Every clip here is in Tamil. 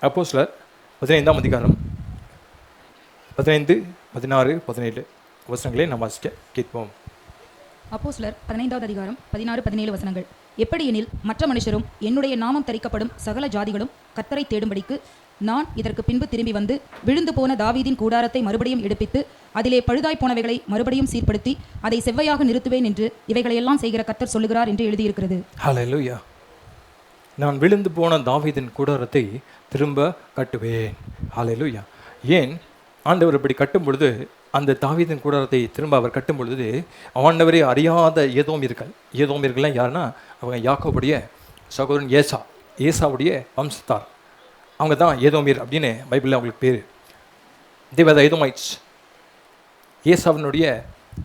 அப்போஸ்தலர் 15ஆம் அதிகாரம் 15, 16, 17 வசனங்களை நாம் வாசிக்க கேட்போம். அப்போஸ்தலர் 15வது அதிகாரம் 16, 17 வசனங்கள். எப்படியெனில் மற்ற மனுஷரும் என்னுடைய நாமம் தரிக்கப்படும் சகல ஜாதிகளும் கர்த்தரை தேடும்படிக்கு நான் இதற்கு பின்பு திரும்பி வந்து விழுந்து போன தாவீதின் கூடாரத்தை மறுபடியும் எடுப்பித்து அதிலே பழுதாய் போனவைகளை மறுபடியும் சீர்படுத்தி அதை செவ்வையாக நிறுத்துவேன் என்று இவைகளையெல்லாம் செய்கிற கர்த்தர் சொல்லுகிறார் என்று எழுதியிருக்கிறது. ஹல்லேலூயா. நான் விழுந்து போன தாவீதின் கூடாரத்தை திரும்ப கட்டுவேன். ஹல்லேலூயா. ஏன் ஆண்டவர் இப்படி கட்டும் பொழுது, அந்த தாவீதின் கூடாரத்தை திரும்ப அவர் கட்டும் பொழுது, ஆண்டவரே அறியாத ஏதோமியர்கள்லாம் யாருன்னா, அவங்க யாக்கோபுடைய சகோதரன் ஏசாவுடைய வம்சத்தார். அவங்க தான் ஏதோமியர் அப்படின்னு பைபிளில் அவங்களுக்கு பேர். they were the Edomites. ஏசாவினுடைய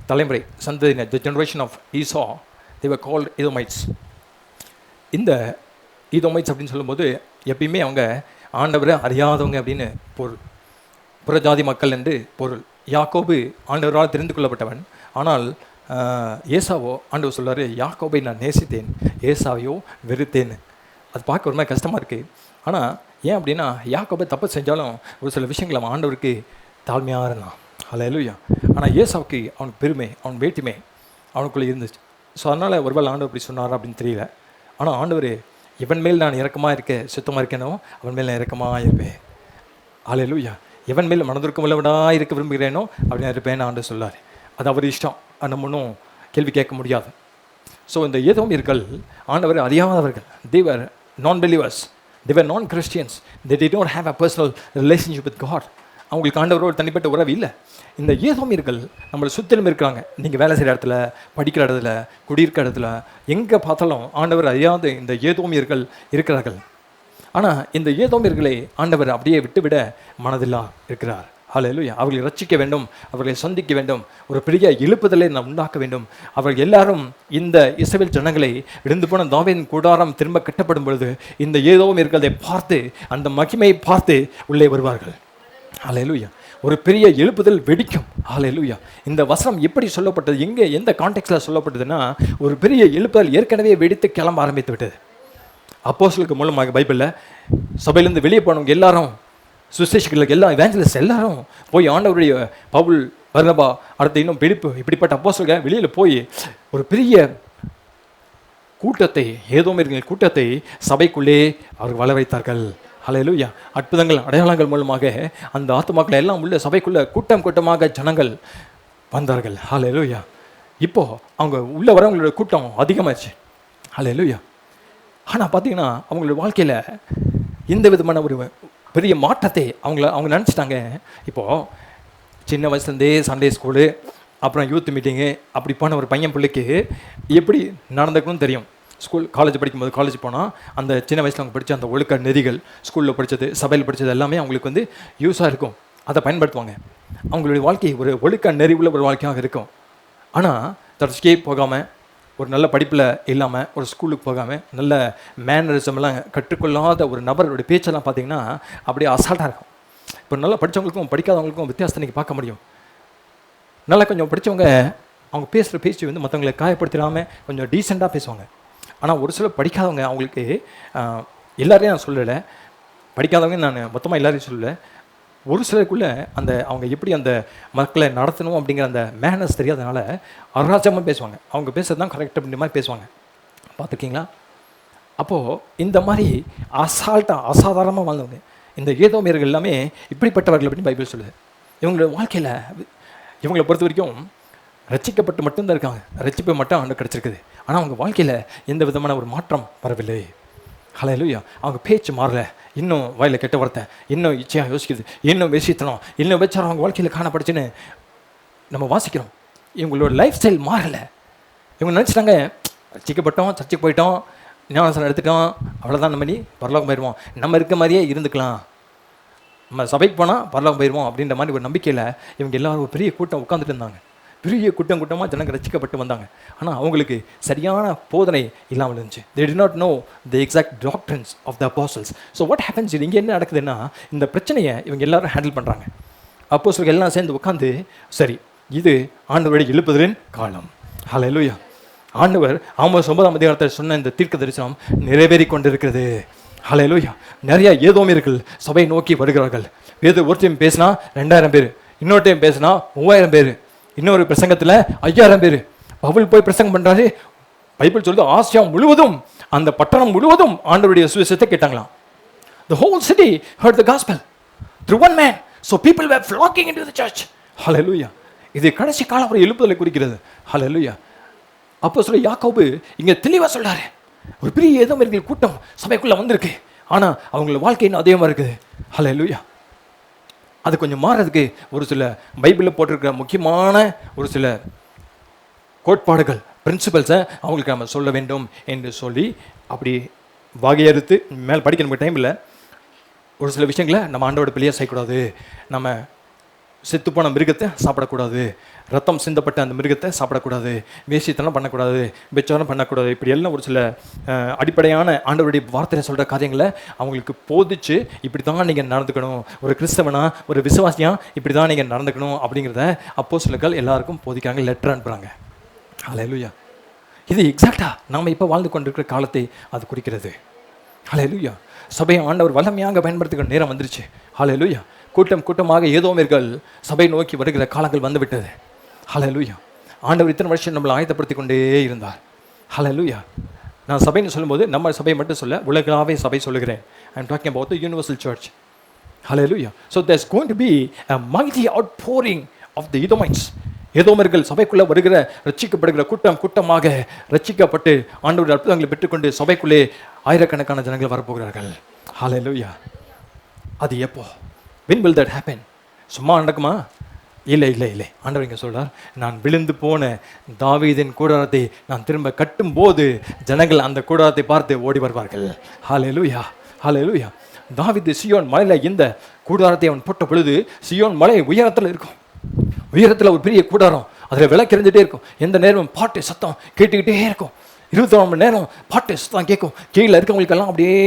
தலைமுறை சந்ததியினர், the generation of Esau, they were called Edomites. இந்த ஈதோமைட்ஸ் அப்படின்னு சொல்லும்போது எப்பயுமே அவங்க ஆண்டவரை அறியாதவங்க அப்படின்னு பொருள், புறஜாதி மக்கள் என்று பொருள். யாக்கோபு ஆண்டவரால் தெரிந்து கொள்ளப்பட்டவன். ஆனால் ஏசாவோ ஆண்டவர் சொல்வார், யாக்கோபை நான் நேசித்தேன், ஏசாவையோ வெறுத்தேன்னு. அது பார்க்க ஒரு மாதிரி கஷ்டமாக இருக்குது. ஆனால் ஏன் அப்படின்னா, யாக்கோபை தப்பு செஞ்சாலும் ஒரு சில விஷயங்கள் அவன் ஆண்டவருக்கு தாழ்மையாக இருந்தான். ஹல்லேலூயா. ஆனால் ஏசாவுக்கு அவனுக்கு பெருமை, அவன் வேற்றுமை அவனுக்குள்ளே இருந்துச்சு. ஸோ அதனால் ஒருவேளை ஆண்டவர் இப்படி சொன்னார் அப்படின்னு தெரியல. ஆனால் ஆண்டவர், இவன் மேல் நான் இரக்கமாக இருக்க சுத்தமாக இருக்கேனோ அவன் மேல் நான் இரக்கமாக இருப்பேன். ஹல்லேலூயா. எவன் மேல் மனதிற்கும் உள்ளவனாக இருக்க விரும்புகிறேனோ அப்படின்னு இருப்பேன்னு ஆண்டவர் சொல்லார். அது அவர் இஷ்டம், நம்ம ஒன்றும் கேள்வி கேட்க முடியாது. ஸோ இந்த ஏதோமியர்கள் ஆண்டவர் அறியாதவர்கள். they were non-believers, they were non-Christians, they did not have a personal relationship with God. அவங்களுக்கு ஆண்டவரோடு தனிப்பட்ட உறவு இல்லை. இந்த ஏதோமியர்கள் நம்மளை சுற்றிலும் இருக்கிறாங்க. நீங்கள் வேலை செய்கிற இடத்துல, படிக்கிற இடத்துல, குடியிருக்கிற இடத்துல, எங்கே பார்த்தாலும் ஆண்டவர் அறியாத இந்த ஏதோமியர்கள் இருக்கிறார்கள். ஆனால் இந்த ஏதோமியர்களை ஆண்டவர் அப்படியே விட்டுவிட மனதில்லா இருக்கிறார். ஹல்லேலூயா. அவர்களை ரட்சிக்க வேண்டும், அவர்களை சந்திக்க வேண்டும், ஒரு பெரிய எழுப்புதலை நாம் உண்டாக்க வேண்டும். அவர்கள் எல்லாரும் இந்த இஸ்ரவேல் ஜனங்களை விழுந்து போன தாவீதின் கூடாரம் திரும்ப கட்டப்படும் பொழுது இந்த ஏதோமியர்களை பார்த்து, அந்த மகிமையை பார்த்து உள்ளே வருவார்கள். ஹல்லேலூயா. ஒரு பெரிய எழுப்புதல் வெடிக்கும். ஹல்லேலூயா. இந்த வசனம் எப்படி சொல்லப்பட்டது, எங்கே எந்த கான்டெக்ஸ்டில் சொல்லப்பட்டதுன்னா, ஒரு பெரிய எழுப்புதல் ஏற்கனவே வெடித்து கிளம்ப ஆரம்பித்து விட்டது. அப்போஸ்தலருக்கு மூலமாக பைபிளில் சபையிலேருந்து வெளியே போனவங்க எல்லாரும், சுவிசேஷகர்களுக்கு எல்லா எவாஞ்சலிஸ்ட் எல்லாரும் போய் ஆண்டவருடைய பவுல், பர்னபா, அடுத்து இன்னும் பிலிப்பு, இப்படிப்பட்ட அப்போஸ்தலர்கள் வெளியில் போய் ஒரு பெரிய கூட்டத்தை, ஏதோமியர்கள் கூட்டத்தை சபைக்குள்ளே அவர்கள் வள வைத்தார்கள். ஹல்லேலூயா. அற்புதங்கள் அடையாளங்கள் மூலமாக அந்த ஆத்துமாக்களை எல்லாம் உள்ள சபைக்குள்ளே கூட்டம் கூட்டமாக ஜனங்கள் வந்தார்கள். ஹல்லேலூயா. இப்போது அவங்க உள்ளே வரவங்களோட கூட்டம் அதிகமாச்சு. ஹல்லேலூயா. ஆனால் பார்த்தீங்கன்னா அவங்களோட வாழ்க்கையில் இந்த விதமான ஒரு பெரிய மாற்றத்தை அவங்க நினச்சிட்டாங்க. இப்போது சின்ன வயசுலேருந்தே சண்டே ஸ்கூலு, அப்புறம் யூத் மீட்டிங்கு, அப்படி போன ஒரு பையன் பிள்ளைக்கு எப்படி நடந்துக்கணும்னு தெரியும். காலேஜ் படிக்கும்போது காலேஜ் போனால் அந்த சின்ன வயசில் அவங்க படித்த அந்த ஒழுக்க நெறிகள், ஸ்கூலில் படித்தது, சபையில் படித்தது எல்லாமே அவங்களுக்கு வந்து யூஸாக இருக்கும். அதை பயன்படுத்துவாங்க. அவங்களுடைய வாழ்க்கை ஒரு ஒழுக்க நெறி உள்ள ஒரு வாழ்க்கையாக இருக்கும். ஆனால் தர்ச்சிக்கே போகாமல், ஒரு நல்ல படிப்பில் இல்லாமல், ஒரு ஸ்கூலுக்கு போகாமல், நல்ல மேனரிசம்லாம் கற்றுக்கொள்ளாத ஒரு நபருடைய பேச்செல்லாம் பார்த்திங்கன்னா அப்படியே அசால்ட்டாக இருக்கும். இப்போ நல்லா படித்தவங்களுக்கும் படிக்காதவங்களுக்கும் வித்தியாசத்தை நீங்கள் பார்க்க முடியும். நல்லா கொஞ்சம் படித்தவங்க அவங்க பேசுகிற பேச்சு வந்து மற்றவங்களை காயப்படுத்திடாமல் கொஞ்சம் டீசெண்டாக பேசுவாங்க. ஆனால் ஒரு சில படிக்காதவங்க, அவங்களுக்கு எல்லாரையும் நான் சொல்லலை, படிக்காதவங்க நான் மொத்தமாக எல்லாரையும் சொல்லலை, ஒரு சிலருக்குள்ளே அந்த அவங்க எப்படி அந்த மக்களை நடத்தணும் அப்படிங்கிற அந்த மேனர்ஸ் தெரியாதனால அராஜகமாக பேசுவாங்க. அவங்க பேசுறது தான் கரெக்ட் அப்படின்ற மாதிரி பேசுவாங்க. பார்த்துருக்கீங்களா? அப்போது இந்த மாதிரி அசாதாரணமாக வாழ்ந்தவங்க இந்த ஏதோமியர்கள் எல்லாமே இப்படிப்பட்டவர்கள் அப்படின்னு பைபிள் சொல்லுது. இவங்களோட வாழ்க்கையில் இவங்களை பொறுத்த வரைக்கும் ரட்சிக்கப்பட்டு மட்டும்தான் இருக்காங்க, ரட்சிப்பை மட்டும் ஆண்டு கிடச்சிருக்குது. ஆனால் அவங்க வாழ்க்கையில் எந்த விதமான ஒரு மாற்றம் வரவில்லை. ஹல்லேலூயா. அவங்க பேச்சு மாறல, இன்னும் வாயில் கெட்ட வார்த்தை, இன்னும் இச்சையாக யோசிக்குது, இன்னும் விஷயத்தனம், இன்னும் வச்சாரம் அவங்க வாழ்க்கையில் காணப்படுச்சுன்னு நம்ம வாசிக்கிறோம். இவங்களோட லைஃப் ஸ்டைல் மாறலை. இவங்க நினச்சிட்டாங்க, ரட்சிக்கப்பட்டோம், சர்ச்சைக்கு போயிட்டோம், ஞானசனம் எடுத்துட்டோம், அவ்வளோதான், நம்ம நீ பரலோகம் போயிடுவோம், நம்ம இருக்க மாதிரியே இருந்துக்கலாம், நம்ம சபைக்கு போனால் பரலோகம் போயிடுவோம் அப்படின்ற மாதிரி ஒரு நம்பிக்கையில் இவங்க எல்லோரும் ஒரு பெரிய கூட்டம் உட்காந்துட்டு இருந்தாங்க. பெரிய கூட்டமாக ஜனங்கள் ரசிக்கப்பட்டு வந்தாங்க. ஆனால் அவங்களுக்கு சரியான போதனை இல்லாமல் இருந்துச்சு. they did not know the exact doctrines of the apostles. so what happens, இங்கே என்ன நடக்குதுன்னா, இந்த பிரச்சனையை இவங்க எல்லாரும் ஹேண்டில் பண்ணுறாங்க. அப்போஸ்தலர்கள் எல்லாம் சேர்ந்து உட்காந்து, சரி இது ஆண்டவருடைய எழுப்புதலின் காலம். ஹல்லேலூயா. ஆண்டவர் ஆமோஸ் 9ஆம் அதிகாரத்தில் சொன்ன இந்த தீர்க்க தரிசனம் நிறைவேறி கொண்டிருக்கிறது. ஹல்லேலூயா. நிறைய ஏதோமியர்கள் சபையை நோக்கி வருகிறார்கள். ஒரு டைம் பேசினா 2000 பேர், இன்னொரு டைம் பேசினா 3000 பேர், இன்னொரு பிரசங்கத்துல 5000 பேர். பவுல் போய் பிரசங்கம் பண்றாரு. பைபிள் சொல்லுது ஆசியா முழுவதும், அந்த பட்டணம் முழுவதும் ஆண்டவருடைய சுவிசேஷத்தை கேட்டாங்களாம். The whole city heard the gospel through one man. So people were flocking into the church. Hallelujah. இது கடைசி காலம் ஒரு எழுப்புதலை குறிக்கிறது. Hallelujah. அப்போஸ்தலர் யாக்கோபு இங்க தெளிவா சொல்றாரு, ஒரு பெரிய ஏதோமியர்கள் கூட்டம் சபைக்குள்ள வந்திருக்கு, ஆனா அவங்களோட வாழ்க்கை இன்னும் அதே மாதிரி இருக்குது. ஹல்லேலூயா. அது கொஞ்சம் மாறதுக்கு ஒரு சில பைபிளில் போட்டிருக்கிற முக்கியமான ஒரு சில கோட்பாடுகள், பிரின்சிபல்ஸை அவங்களுக்கு நம்ம சொல்ல வேண்டும் என்று சொல்லி அப்படி வகையறுத்து மேலே படிக்க நமக்கு டைம் இல்லை. ஒரு சில விஷயங்களை நம்ம ஆண்டோட பிள்ளையாக செய்யக்கூடாது, நம்ம செத்துப்போன மிருகத்தை சாப்பிடக்கூடாது, ரத்தம் சிந்தப்பட்ட அந்த மிருகத்தை சாப்பிடக்கூடாது, வேசித்தனம் பண்ணக்கூடாது, பெச்சாரம் பண்ணக்கூடாது, இப்படி எல்லாம் ஒரு சில அடிப்படையான ஆண்டவருடைய வார்த்தையை சொல்கிற காரியங்களை அவங்களுக்கு போதிச்சு இப்படி தான் நீங்கள் நடந்துக்கணும், ஒரு கிறிஸ்தவனா ஒரு விசுவாசியா இப்படி தான் நீங்கள் நடந்துக்கணும் அப்படிங்கிறத அப்போஸ்தலர்கள் எல்லாருக்கும் போதிக்கிறாங்க, லெட்டர் அனுப்புகிறாங்க. ஹல்லேலூயா. இது எக்ஸாக்டாக நாம் இப்போ வாழ்ந்து கொண்டிருக்கிற காலத்தை அது குறிக்கிறது. ஹல்லேலூயா. சபையை ஆண்டவர் வல்லமையாக பயன்படுத்துகிற நேரம் வந்துருச்சு. ஹல்லேலூயா. கூட்டம் கூட்டமாக ஏதோமியர்கள் சபை நோக்கி வருகிற காலங்கள் வந்துவிட்டது. ஹல்லேலூயா. ஆண்டவர் இத்தனை வருஷம் நம்மளை ஆயத்தப்படுத்தி கொண்டே இருந்தார். ஹல்லேலூயா. நான் சபைன்னு சொல்லும்போது நம்ம சபையை மட்டும் சொல்ல, உலகளாவே சபை சொல்லுகிறேன். I am talking about the universal church. Hallelujah. So there's going to be a mighty outpouring of the Edomites. ஏதோமர்கள் சபைக்குள்ளே வருகிற ரட்சிக்கப்படுகிற கூட்டம் கூட்டமாக ரட்சிக்கப்பட்டு ஆண்டவருடைய அற்புதங்களை பெற்றுக்கொண்டு சபைக்குள்ளே ஆயிரக்கணக்கான ஜனங்கள் வரப்போகிறார்கள். ஹல்லேலூயா. அது எப்போ? when will that happen? சும்மா நடக்குமா? இல்லை இல்லை இல்லை. ஆண்டவர் இங்கே சொல்றார், நான் விழுந்து போன தாவீதின் கூடாரத்தை நான் திரும்ப கட்டும்போது ஜனங்கள் அந்த கூடாரத்தை பார்த்து ஓடி வருவார்கள். ஹல்லேலூயா. ஹல்லேலூயா. தாவீது சியோன் மலையில இந்த கூடாரத்தை அவன் போட்ட பொழுது சியோன் மலை உயரத்தில் இருக்கும். உயரத்தில் ஒரு பெரிய கூடாரம், அதில் விளக்கெறிஞ்சிட்டே இருக்கும். எந்த நேரமும் பாட்டு சத்தம் கேட்டுக்கிட்டே இருக்கும். 24 மணி நேரம் பாட்டு சத்தம் கேட்கும். கீழே இருக்கவங்களுக்கெல்லாம் அப்படியே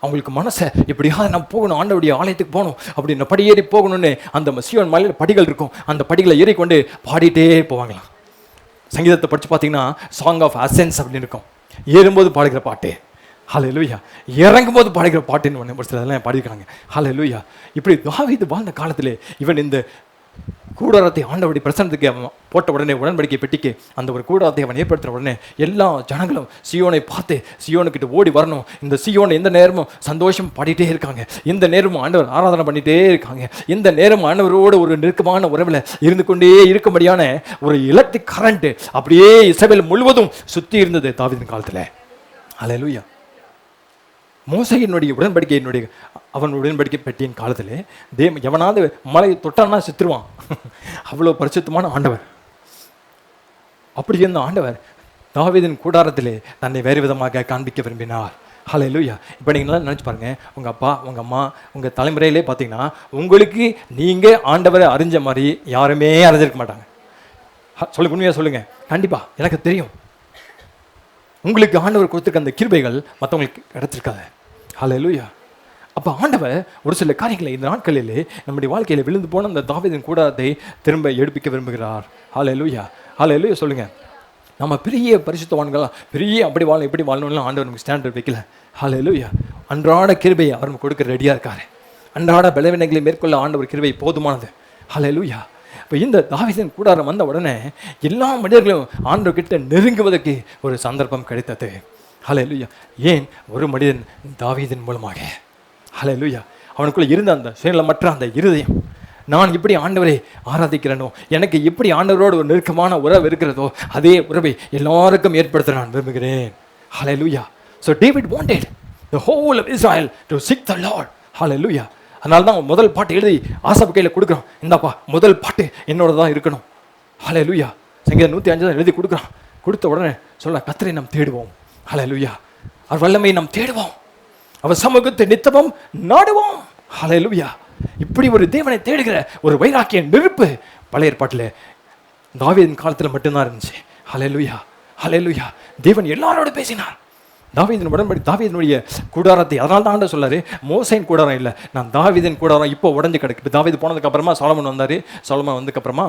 அவங்களுக்கு மனசை எப்படியாவது நம்ம போகணும், ஆண்டவருடைய ஆலயத்துக்கு போகணும் அப்படின்னு படியேறி போகணும்னு அந்த சியோன் மலையில் படிகள் இருக்கும். அந்த படிகளை ஏறிக்கொண்டு பாடிட்டே போவாங்களாம். சங்கீதத்தை படித்து பார்த்தீங்கன்னா சாங் ஆஃப் அசென்ஸ் அப்படின்னு இருக்கும். ஏறும்போது பாடுகிற பாட்டு ஹல்லேலூயா, இறங்கும்போது பாடுகிற பாட்டுன்னு ஒன்று ஒரு சிலதெல்லாம் பாடியிருக்காங்க. ஹல்லேலூயா. இப்படி தாவீது வாழ்ந்த காலத்திலே இவன் இந்த கூடாரத்தை ஆண்டவருடைய பிரசன்னத்துக்கு அவன் போட்ட உடனே, உடன்படிக்கை பெட்டிக்கு அந்த ஒரு கூடாரத்தை அவன் ஏற்படுத்தின உடனே எல்லா ஜனங்களும் சியோனை பார்த்து சியோனுக்கிட்ட ஓடி வரணும். இந்த சியோனை எந்த நேரமும் சந்தோஷம் பாடிட்டே இருக்காங்க, இந்த நேரமும் ஆண்டவர் ஆராதனை பண்ணிகிட்டே இருக்காங்க, இந்த நேரமும் ஆண்டவரோடு ஒரு நெருக்கமான உறவில் இருந்து கொண்டே இருக்கும்படியான ஒரு எலக்ட்ரிக் கரண்ட் அப்படியே இஸ்ரவேல் முழுவதும் சுற்றி இருந்தது தாவீதின் காலத்தில். ஹல்லேலூயா. மோசேயினுடைய உடன்படிக்கையினுடைய அவன் உடன்படிக்கை பெட்டியின் காலத்தில் எவனாவது மலை தொட்டான்னா செத்துருவான். அவ்வளோ பரிசுத்தமான ஆண்டவர். அப்படி இருந்த ஆண்டவர் தாவீதின் கூடாரத்திலே தன்னை வேறு விதமாக காண்பிக்க விரும்பினார். ஹல்லேலூயா. இப்போ நீங்கள் நினச்சி பாருங்க, உங்கள் அப்பா உங்கள் அம்மா உங்கள் தலைமுறையிலே பார்த்தீங்கன்னா உங்களுக்கு நீங்கள் ஆண்டவரை அறிஞ்ச மாதிரி யாருமே அறிஞ்சிருக்க மாட்டாங்க. சொல்லுங்க, உண்மையாக சொல்லுங்கள். கண்டிப்பாக எனக்கு தெரியும் உங்களுக்கு ஆண்டவர் கொடுத்துருக்க அந்த கிருபைகள் மற்றவங்களுக்கு கிடைச்சிருக்காது. ஹல்லேலூயா. அப்போ ஆண்டவர் ஒரு சில காரியங்களை இந்த நாட்களிலே நம்முடைய வாழ்க்கையில் விழுந்து போன அந்த தாவீதின் கூடாரத்தை திரும்ப எடுப்பிக்க விரும்புகிறார். ஹல்லேலூயா. ஹல்லேலூயா. சொல்லுங்கள். நம்ம பெரிய பரிசுத்தவான்களா பெரிய அப்படி வாழணும் இப்படி வாழணும்லாம் ஆண்டவர் நமக்கு ஸ்டாண்டர்ட் வைக்கல. ஹல்லேலூயா. அன்றாட கிருபையை அவர் நமக்கு கொடுக்க ரெடியாக இருக்காரு. அன்றாட பலவீனங்களை மேற்கொள்ள ஆண்டவர் கிருபை போதுமானது. ஹல்லேலூயா. இப்போ இந்த தாவீதின் கூடாரம் வந்த உடனே எல்லா மனிதர்களும் ஆண்டவர்கிட்ட நெருங்குவதற்கு ஒரு சந்தர்ப்பம் கிடைத்தது. ஹல்லேலூயா. ஏன்? ஒரு மனிதன் தாவீதின் மூலமாக. ஹல்லேலூயா. அவனுக்குள்ள இருந்த அந்த சுயநலமற்ற அந்த இருதயம், நான் இப்படி ஆண்டவரை ஆராதிக்கிறேனோ, எனக்கு எப்படி ஆண்டவரோடு ஒரு நெருக்கமான உறவு இருக்கிறதோ அதே உறவை எல்லாருக்கும் ஏற்படுத்த நான் விரும்புகிறேன். ஹல்லேலூயா. So David wanted the whole of Israel to seek the Lord. ஹல்லேலூயா. அதனால தான் முதல் பாட்டு எழுதி ஆசாப் கையில் கொடுக்குறான். இந்தாப்பா முதல் பாட்டு என்னோட தான் இருக்கணும். ஹல்லேலூயா. சங்கீதம் 105 எழுதி கொடுக்குறான். கொடுத்த உடனே சொல்ல, கர்த்தரை நாம் தேடுவோம். ஹல்லேலூயா. அவர் வல்லமையை நாம் தேடுவோம், அவர் சமூகத்தை நித்தமும் நாடுவோம். ஹல்லேலூயா. இப்படி ஒரு தேவனை தேடுகிற ஒரு வைராக்கிய நெருப்பு பழைய ஏற்பாட்டில் தாவீதின் காலத்தில் மட்டும்தான் இருந்துச்சு. ஹல்லேலூயா. ஹல்லேலூயா. தேவன் எல்லாரோட பேசினார். தாவீதின் உடன்படி தாவீதினுடைய கூடாரத்தை, அதனால தான் ஆண்டவர் சொல்லாரு, மோசேயின் கூடாரம் இல்லை, நான் தாவீதின் கூடாரம் இப்போ உடஞ்சி கிடக்கு. தாவீது போனதுக்கு அப்புறமா சாலமன் வந்தார். சாலமன் வந்ததுக்கப்புறமா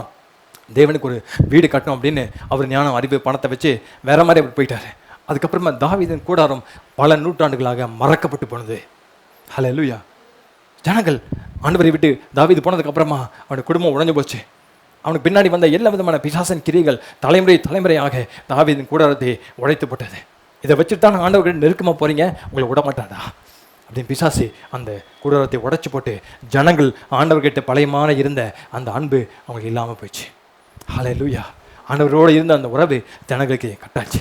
தேவனுக்கு ஒரு வீடு கட்டணும் அப்படின்னு அவர் ஞானம் அறிவு பணத்தை வச்சு வேற மாதிரி அவர் போயிட்டார். அதுக்கப்புறமா தாவீதின் கூடாரம் பல நூற்றாண்டுகளாக மறக்கப்பட்டு போனது. ஹல்லேலூயா. ஜனங்கள் ஆண்டவரை விட்டு தாவீது போனதுக்கு அப்புறமா அவனுடைய குடும்பம் உடைஞ்சு போச்சு. அவனுக்கு பின்னாடி வந்த எல்லா விதமான பிசாசன் கிரியைகள் தலைமுறையாக தாவீதின் கூடாரத்தை உடைத்து போட்டது. இதை வச்சுட்டு தான் ஆண்டவர்கிட்ட நெருக்கமாக போறீங்க, உங்களை விட மாட்டாடா அப்படின்னு பிசாசு அந்த கூடாரத்தை உடைச்சு போட்டு ஜனங்கள் ஆண்டவர்கிட்ட பழையமான இருந்த அந்த அன்பு அவங்களுக்கு இல்லாமல் போயிடுச்சு. ஹல்லேலூயா. ஆண்டவரோடு இருந்த அந்த உறவு ஜனங்களுக்கு கட்டாச்சு.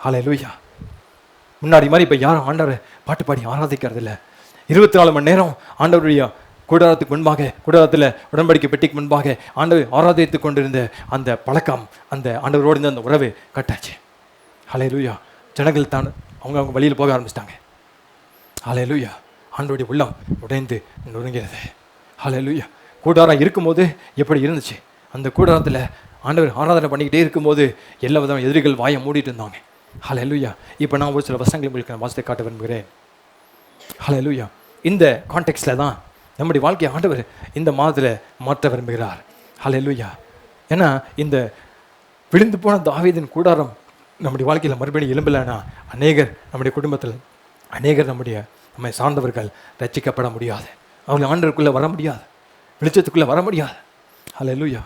ஹல்லேலூயா. முன்னாடி மாதிரி இப்போ யாரும் ஆண்டவரை பாட்டு பாடி ஆராதிக்கிறது இல்லை. 24 மணி நேரம் ஆண்டவருடைய கூடாரத்துக்கு முன்பாக, கூடாரத்தில் உடன்படிக்கை பெட்டிக்கு முன்பாக ஆண்டவர் ஆராதித்து கொண்டிருந்த அந்த பழக்கம், அந்த ஆண்டவரோடு இருந்த அந்த உறவு கட்டாச்சு. ஹல்லேலூயா. ஜனங்கள் தான் அவங்க வழியில் போக ஆரம்பிச்சிட்டாங்க. ஹல்லேலூயா. ஆண்டவருடைய உள்ளம் உடைந்து நொறுங்கிறது. ஹல்லேலூயா. கூடாரம் இருக்கும்போது எப்படி இருந்துச்சு? அந்த கூடாரத்தில் ஆண்டவர் ஆராதனை பண்ணிக்கிட்டே இருக்கும்போது எல்லா விதமான எதிரிகள் வாயை மூடிட்டு இருந்தாங்க. ஹல்லேலூயா. இப்போ நான் ஒரு சில வசனங்களை உங்களுக்கு நான் வாசித்து காட்ட விரும்புகிறேன். ஹல்லேலூயா. இந்த கான்டெக்ஸ்டில் தான் நம்முடைய வாழ்க்கையை ஆண்டவர் இந்த மாதத்தில் மாற்ற விரும்புகிறார். ஹல்லேலூயா. ஏன்னா இந்த விழுந்து போன தாவீதின் கூடாரம் நம்முடைய வாழ்க்கையில் மறுபடியும் எழும்பலைன்னா அநேகர் நம்முடைய குடும்பத்தில் நம்மை சார்ந்தவர்கள் ரட்சிக்கப்பட முடியாது. அவங்க ஆண்டவருக்குள்ளே வர முடியாது, வெளிச்சத்துக்குள்ளே வர முடியாது. ஹல்லேலூயா.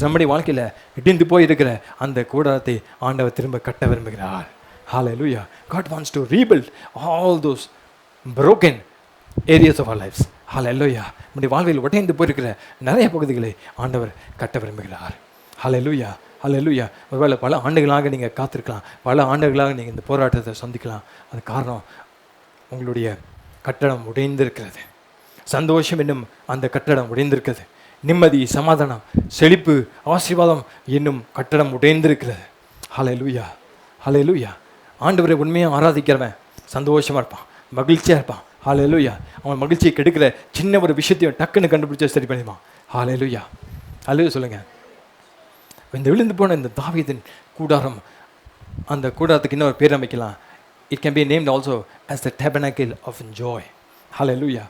நம்முடைய வாழ்க்கையில் இடிந்து போயிருக்கிற அந்த கூடாரத்தை ஆண்டவர் திரும்ப கட்ட விரும்புகிறார். ஹல்லேலூயா. God wants to rebuild all those broken areas of our lives. ஹல்லேலூயா. நம்முடைய வாழ்வில் உடைந்து போயிருக்கிற நிறைய பகுதிகளை ஆண்டவர் கட்ட விரும்புகிறார். ஹல்லேலூயா. ஹல்லேலூயா. ஒருவேளை பல ஆண்டுகளாக நீங்கள் காத்திருக்கலாம், பல ஆண்டுகளாக நீங்கள் இந்த போராட்டத்தை சந்திக்கலாம். அது காரணம் உங்களுடைய கட்டடம் உடைந்திருக்கிறது. சந்தோஷம் என்னும் அந்த கட்டடம் உடைந்திருக்கிறது. நிம்மதி, சமாதானம், செழிப்பு, ஆசீர்வாதம் என்னும் கட்டடம் உடைந்திருக்கிறது. ஹல்லேலூயா. ஹல்லேலூயா. ஆண்டவரை உண்மையாக ஆராதிக்கிறவன் சந்தோஷமாக இருப்பான், மகிழ்ச்சியாக இருப்பான். ஹல்லேலூயா. அவன் மகிழ்ச்சியை கெடுக்கிற சின்ன ஒரு விஷயத்தையும் டக்குன்னு கண்டுபிடிச்சா சரி பண்ணிடுவான். ஹல்லேலூயா. ஹல்லேலூயா சொல்லுங்கள். இந்த விழுந்து போன இந்த தாவீதின் கூடாரம், அந்த கூடாரத்துக்கு இன்னொரு பேர் அமைக்கலாம். It can be named also as the tabernacle of joy. ஹல்லேலூயா.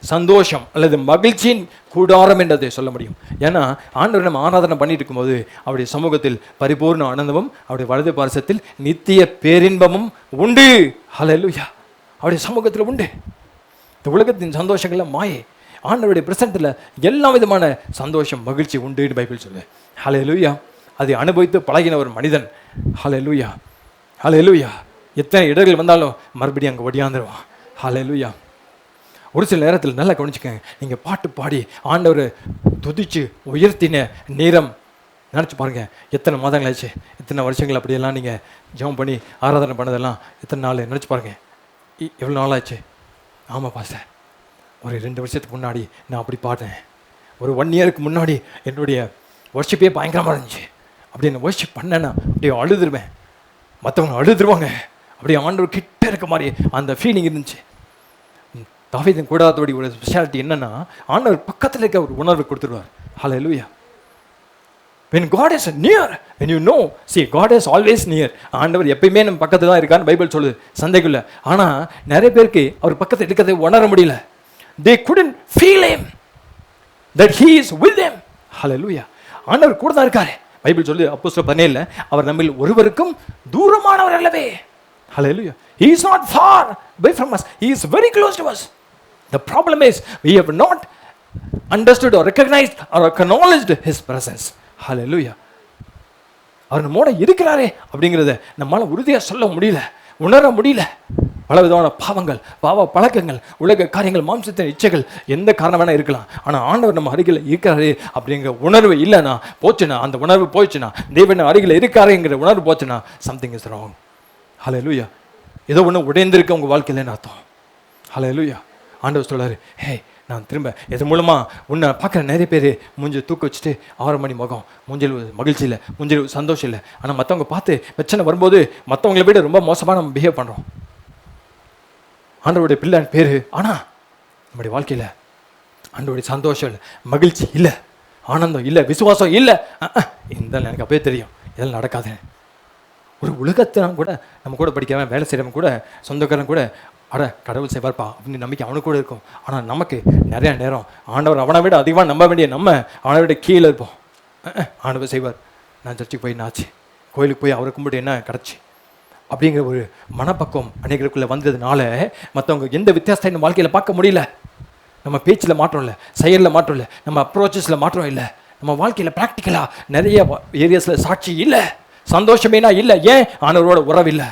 சந்தோஷம் அல்லது மகிழ்ச்சியின் கூடாரம் என்றதை சொல்ல முடியும். ஏன்னா ஆண்டவர் நம்ம ஆராதனை பண்ணிட்டு இருக்கும்போது அவருடைய சமூகத்தில் பரிபூர்ண ஆனந்தமும் அவருடைய வலது பார்சத்தில் நித்திய பேரின்பமும் உண்டு. ஹல்லேலூயா. அவருடைய சமூகத்தில் உண்டு. இந்த உலகத்தின் சந்தோஷங்கள்லாம் மாயே. ஆண்டவருடைய பிரசன்ட்டில் எல்லா விதமான சந்தோஷம், மகிழ்ச்சி உண்டு பைபிள் சொல்லு. ஹல்லேலூயா. அதை அனுபவித்து பழகின ஒரு மனிதன். ஹல்லேலூயா. ஹல்லேலூயா. எத்தனை இடர்கள் வந்தாலும் மறுபடியும் அங்கே ஒடியாந்துருவான். ஹல்லேலூயா. ஒரு சில நேரத்தில் நல்லா கவனிச்சுக்கங்க. நீங்கள் பாட்டு பாடி ஆண்டவரை துதிச்சு உயர்த்தின நேரம் நினச்சி பாருங்கள். எத்தனை மாதங்களாச்சு, எத்தனை வருஷங்கள் அப்படியெல்லாம் நீங்கள் ஜெபம் பண்ணி ஆராதனை பண்ணதெல்லாம் எத்தனை நாள் நினச்சி பாருங்கள். எவ்வளோ நாளாச்சு? ஆமாம் பாஸ்டர், ஒரு 2 வருஷத்துக்கு முன்னாடி நான் அப்படி பாட்டேன். ஒரு 1 இயருக்கு முன்னாடி என்னுடைய வர்ஷிப்பே பயங்கரமாக இருந்துச்சு. அப்படி என்ன வர்ஷிப் பண்ணேன்னா அப்படியே அழுதுருவேன், மற்றவங்க அழுதுருவாங்க. அப்படியே ஆண்டவர் கிட்ட இருக்க மாதிரி அந்த ஃபீலிங் இருந்துச்சு. தாவீதின் கூடாரத்தோடைய ஒரு ஸ்பெஷாலிட்டி என்னன்னா, ஆண்டவர் பக்கத்தில் இருக்க ஒரு உணர்வு கொடுத்துருவார். ஹல்லேலூயா. when God is near, when you know, see, God is always near. ஆண்டவர் எப்பயுமே நம்ம பக்கத்தில் தான் இருக்கான்னு பைபிள் சொல்லுது, சந்தேகம் இல்லை. ஆனால் நிறைய பேருக்கு அவர் பக்கத்தில் இருக்கிறதை உணர முடியல. they couldn't feel him, that he is with them. ஹல்லேலூயா. ஆண்டவர் கூட தான் இருக்காரு. பைபிள் சொல்லு அப்போஸ்தலர் 17 அவர் நம்மில் ஒருவருக்கும் தூரமானவர் அல்லவே. ஹல்லேலூயா. he is not far away from us, he is very close to us. The problem is we have not understood or recognized or acknowledged his presence. Hallelujah. அவர் நம்மோட இருக்கிறாரே அப்படிங்கிறத நம்மளால் உறுதியாக சொல்ல முடியல, உணர முடியல. பல விதமான பாவங்கள், பாவ பழக்கங்கள், உலக காரியங்கள், மாம்சத்தின் இச்சைகள், எந்த காரணம் வேணா இருக்கலாம். ஆனால் ஆண்டவர் நம்ம அருகில் இருக்கிறாரு அப்படிங்கிற உணர்வு இல்லைன்னா, போச்சுன்னா, அந்த உணர்வு போச்சுன்னா, தேவன் அருகில் இருக்காருங்கிற உணர்வு போச்சுன்னா, சம்திங் இஸ் ராங். ஹல்லேலூயா. ஏதோ ஒன்று உடைந்திருக்க உங்கள் வாழ்க்கையிலன்னு அர்த்தம். ஹல்லேலூயா. ஆண்டவர் சொல்றாரு, ஹே, நான் திரும்ப இது மூலமாக உன்னை பார்க்குற நிறைய பேர் மூஞ்சி தூக்க வச்சுட்டு 6 மணி முகம், மூஞ்சில் மகிழ்ச்சி இல்லை, மூஞ்சில் சந்தோஷம் இல்லை. ஆனால் மற்றவங்க பார்த்து பிரச்சனை வரும்போது மற்றவங்களை விட ரொம்ப மோசமாக நம்ம பிஹேவ் பண்ணுறோம். ஆண்டவருடைய பிள்ளைன்னு பேர், ஆனால் நம்முடைய வாழ்க்கையில் ஆண்டவருடைய சந்தோஷம் இல்லை, மகிழ்ச்சி இல்லை, ஆனந்தம் இல்லை, விசுவாசம் இல்லை. இந்த எனக்கு அப்பவே தெரியும் இதெல்லாம் நடக்காது. ஒரு உலகத்தினா கூட நம்ம கூட படிக்காம வேலை செய்கிறவங்க கூட, சொந்தக்காரன் கூட, அட கடவுள் செய்வார்ப்பா அப்படின்னு நம்பிக்கை அவனுக்கு கூட இருக்கும். ஆனால் நமக்கு நிறைய நேரம் ஆண்டவர் அவனை விட அதிகமாக நம்ப வேண்டிய நம்ம அவனை விட கீழே இருப்போம். ஆண்டவர் செய்வார். நான் சர்ச்சுக்கு போய் என்னாச்சு, கோயிலுக்கு போய் அவரை கும்பிட்டு என்ன கிடச்சி, அப்படிங்கிற ஒரு மனப்பக்குவம் அநேகருக்குள்ளே வந்ததுனால மற்றவங்க எந்த வித்தியாசத்தை நம்ம வாழ்க்கையில் பார்க்க முடியல. நம்ம பேச்சில் மாற்றம் இல்லை, செயலில் மாற்றம் இல்லை, நம்ம அப்ரோச்சஸில் மாற்றம் இல்லை, நம்ம வாழ்க்கையில் ப்ராக்டிக்கலாக நிறைய ஏரியாஸில் சாட்சி இல்லை, சந்தோஷமேனா இல்லை. ஏன்? ஆண்டவரோட உறவு இல்லை.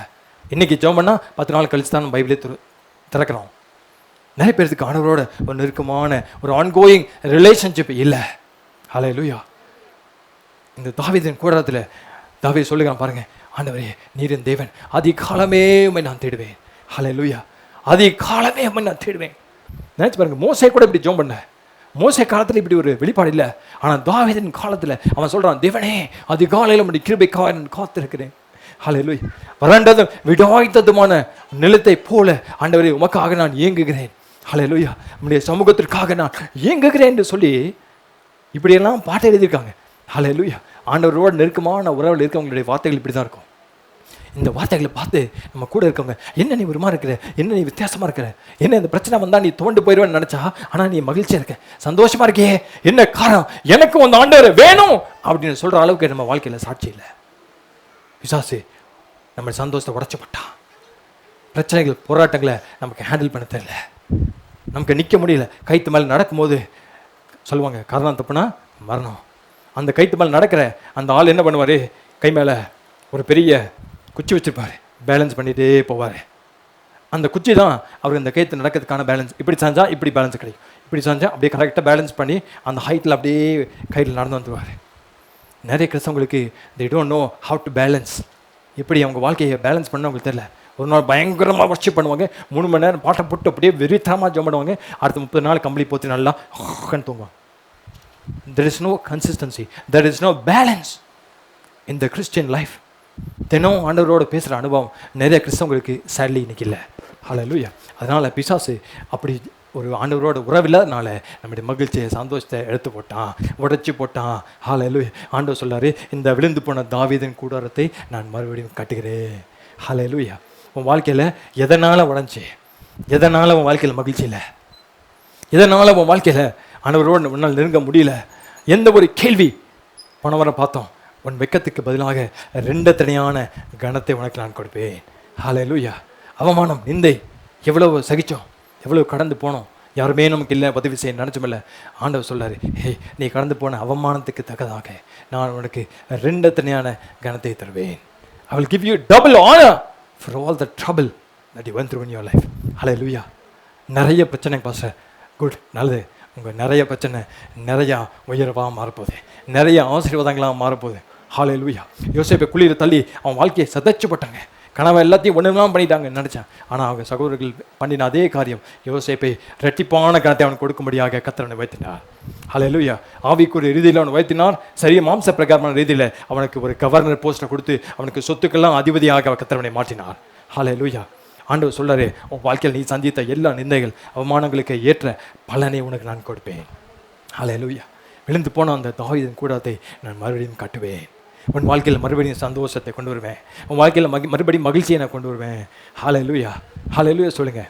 இன்றைக்கி ஜெபம் பண்ணால் 10 நாள் கழிச்சு தான் நம்ம பைபிளே திறக்கிறோம். நிறைய பேருக்கு ஆண்டவரோட ஒரு நெருக்கமான ஒரு ஆன்கோயிங் ரிலேஷன்ஷிப் இல்லை. ஹல்லேலூயா. இந்த தாவீதின் கூடாரத்தில் தாவீது சொல்லுகிறான் பாருங்க, ஆண்டவரே நீரின் தேவன், அதிகாலமே உம்மை நான் தேடுவேன். ஹல்லேலூயா. அதிகாலமே உம்மை நான் தேடுவேன். நினைச்சு பாருங்க, மோசே கூட இப்படி ஜெபம் பண்ண. மோசே காலத்தில் இப்படி ஒரு வெளிப்பாடு இல்லை. ஆனால் தாவீதின் காலத்தில் அவன் சொல்றான், தேவனே அதிகாலையில் உம்முடைய கிருபைக்காக நான் காத்திருக்கிறேன். ஹல்லேலூயா. வறண்டதும் விடாய்த்ததுமான நிலத்தை போல ஆண்டவரே உமக்காக நான் ஏங்குகிறேன். ஹல்லேலூயா. உம்முடைய சமூகத்திற்காக நான் ஏங்குகிறேன் என்று சொல்லி இப்படியெல்லாம் பாட்டு எழுதியிருக்காங்க. ஹல்லேலூயா. ஆண்டவரோட நெருக்கமான உறவில் இருக்கவங்களுடைய வார்த்தைகள் இப்படி தான் இருக்கும். இந்த வார்த்தைகளை பார்த்து நம்ம கூட இருக்கவங்க, என்ன நீ உருமா இருக்கிற, என்ன நீ வித்தியாசமாக இருக்கிற, என்ன இந்த பிரச்சனை வந்தால் நீ தோண்டு போயிடுவேன்னு நினச்சா, ஆனால் நீ மகிழ்ச்சியாக இருக்க, சந்தோஷமாக இருக்கே, என்ன காரணம், எனக்கு அந்த ஆண்டவர் வேணும் அப்படின்னு சொல்கிற அளவுக்கு நம்ம வாழ்க்கையில் சாட்சி இல்லை. பிசாசு நம்ம சந்தோஷத்தை உடைச்சு போட்டான். பிரச்சனைகள் போராட்டங்களை நமக்கு ஹேண்டில் பண்ண தெரியல, நமக்கு நிற்க முடியல. கைத்து மேலே நடக்கும்போது சொல்லுவாங்க, காரணம் தப்புனா மரணம். அந்த கைத்து மேலே நடக்கிற அந்த ஆள் என்ன பண்ணுவார், கை மேலே ஒரு பெரிய குச்சி வச்சுருப்பார், பேலன்ஸ் பண்ணிகிட்டே போவார். அந்த குச்சி தான் அவருக்கு அந்த கைத்து நடக்கிறதுக்கான பேலன்ஸ். இப்படி செஞ்சால் இப்படி பேலன்ஸ் கிடைக்கும், இப்படி செஞ்சால் அப்படியே கரெக்டாக பேலன்ஸ் பண்ணி அந்த ஹைட்டில் அப்படியே கையில் நடந்து வந்துடுவார். நிறைய கிறிஸ்தவங்களுக்கு they don't know how to balance. எப்படி அவங்க வாழ்க்கையை பேலன்ஸ் பண்ண அவங்களுக்கு தெரியல. ஒரு நாள் பயங்கரமாக வர்ஷிப் பண்ணுவாங்க, 3 மணி நேரம் பாட்டை போட்டு அப்படியே வெறித்தனமாக ஜெபம் பண்ணுவாங்க. அடுத்த 30 நாள் கம்பளி போத்து நல்லா தூங்குவாங்க. There is no consistency, there is no balance in the Christian life. தினம் ஆண்டவரோட பேசுகிற அனுபவம் நிறைய கிறிஸ்தவங்களுக்கு சேட்லி இன்னைக்கு இல்லை. ஹல்லேலூயா. அதனால் பிசாசு அப்படி ஒரு ஆண்டவரோட உறவில்லாதனால நம்முடைய மகிழ்ச்சியை சந்தோஷத்தை எடுத்து போட்டான், உடைச்சி போட்டான். ஹல்லேலூயா. ஆண்டவர் சொல்லாரு, இந்த விழுந்து போன தாவீதின் கூடாரத்தை நான் மறுபடியும் கட்டுகிறேன். ஹல்லேலூயா. உன் வாழ்க்கையில் எதனால் உடஞ்சி, எதனால் உன் வாழ்க்கையில் மகிழ்ச்சி இல்லை, எதனால் உன் வாழ்க்கையில் ஆண்டவரோடு உன்னால் நெருங்க முடியல, எந்த ஒரு கேள்வி போனவரை பார்த்தோம், உன் வெக்கத்துக்கு பதிலாக 2 தனியான கணத்தை உனக்கு நான் கொடுப்பேன். ஹல்லேலூயா. அவமானம், நிந்தை எவ்வளவு சகிச்சோம், எவ்வளவு கடந்து போனோம், யாருமே நமக்கு இல்லை உதவி செய்ய நினச்சோமில்ல. ஆண்டவர் சொல்லாரு, ஹே நீ கடந்து போன அவமானத்துக்கு தக்கதாக நான் உனக்கு 2 தனியான கணத்தை தருவேன். I will give you double honor for all the trouble that you went through in your life. ஹல்லேலூயா. நிறைய பிரச்சனை பாஸ்டர், குட், நல்லது. உங்கள் நிறைய பிரச்சனை நிறையா உயர்வாக மாறப்போகுது, நிறைய ஆசீர்வாதங்களாக மாறப்போகுது. ஹல்லேலூயா. யோசேப்பை குளிர தள்ளி அவன் வாழ்க்கையை சதைச்சு போட்டாங்க, கனவை எல்லாத்தையும் ஒன்றுலாம் பண்ணிட்டாங்க நினச்சான். ஆனால் அவங்க சகோதரர்கள் பண்ணின அதே காரியம் யோசேப்பை இரட்டிப்பான கணத்தை அவனுக்கு கொடுக்கும்படியாக கர்த்தர் வைத்தினார். ஹல்லேலூயா. ஆவிக்குரிய ரீதியில் அவனை வைத்தினார், சரிய மாம்ச பிரகாரமான ரீதியில் அவனுக்கு ஒரு கவர்னர் போஸ்ட்டை கொடுத்து அவனுக்கு சொத்துக்கெல்லாம் அதிபதியாக கர்த்தர் மாற்றினார். ஹல்லேலூயா. ஆண்டவர் சொல்றாரு, உன் வாழ்க்கையில் நீ சந்தித்த எல்லா நிந்தைகள் அவமானங்களுக்கு ஏற்ற பலனை உனக்கு நான் கொடுப்பேன். ஹல்லேலூயா. விழுந்து போன அந்த தாவீதின் கூடாரத்தை நான் மறுபடியும் கட்டுவேன். உன் வாழ்க்கையில் மறுபடியும் சந்தோஷத்தை கொண்டு வருவேன், உன் வாழ்க்கையில் மறுபடியும் மகிழ்ச்சியை நான் கொண்டு வருவேன். ஹல்லேலூயா. ஹல்லேலூயா சொல்லுங்கள்.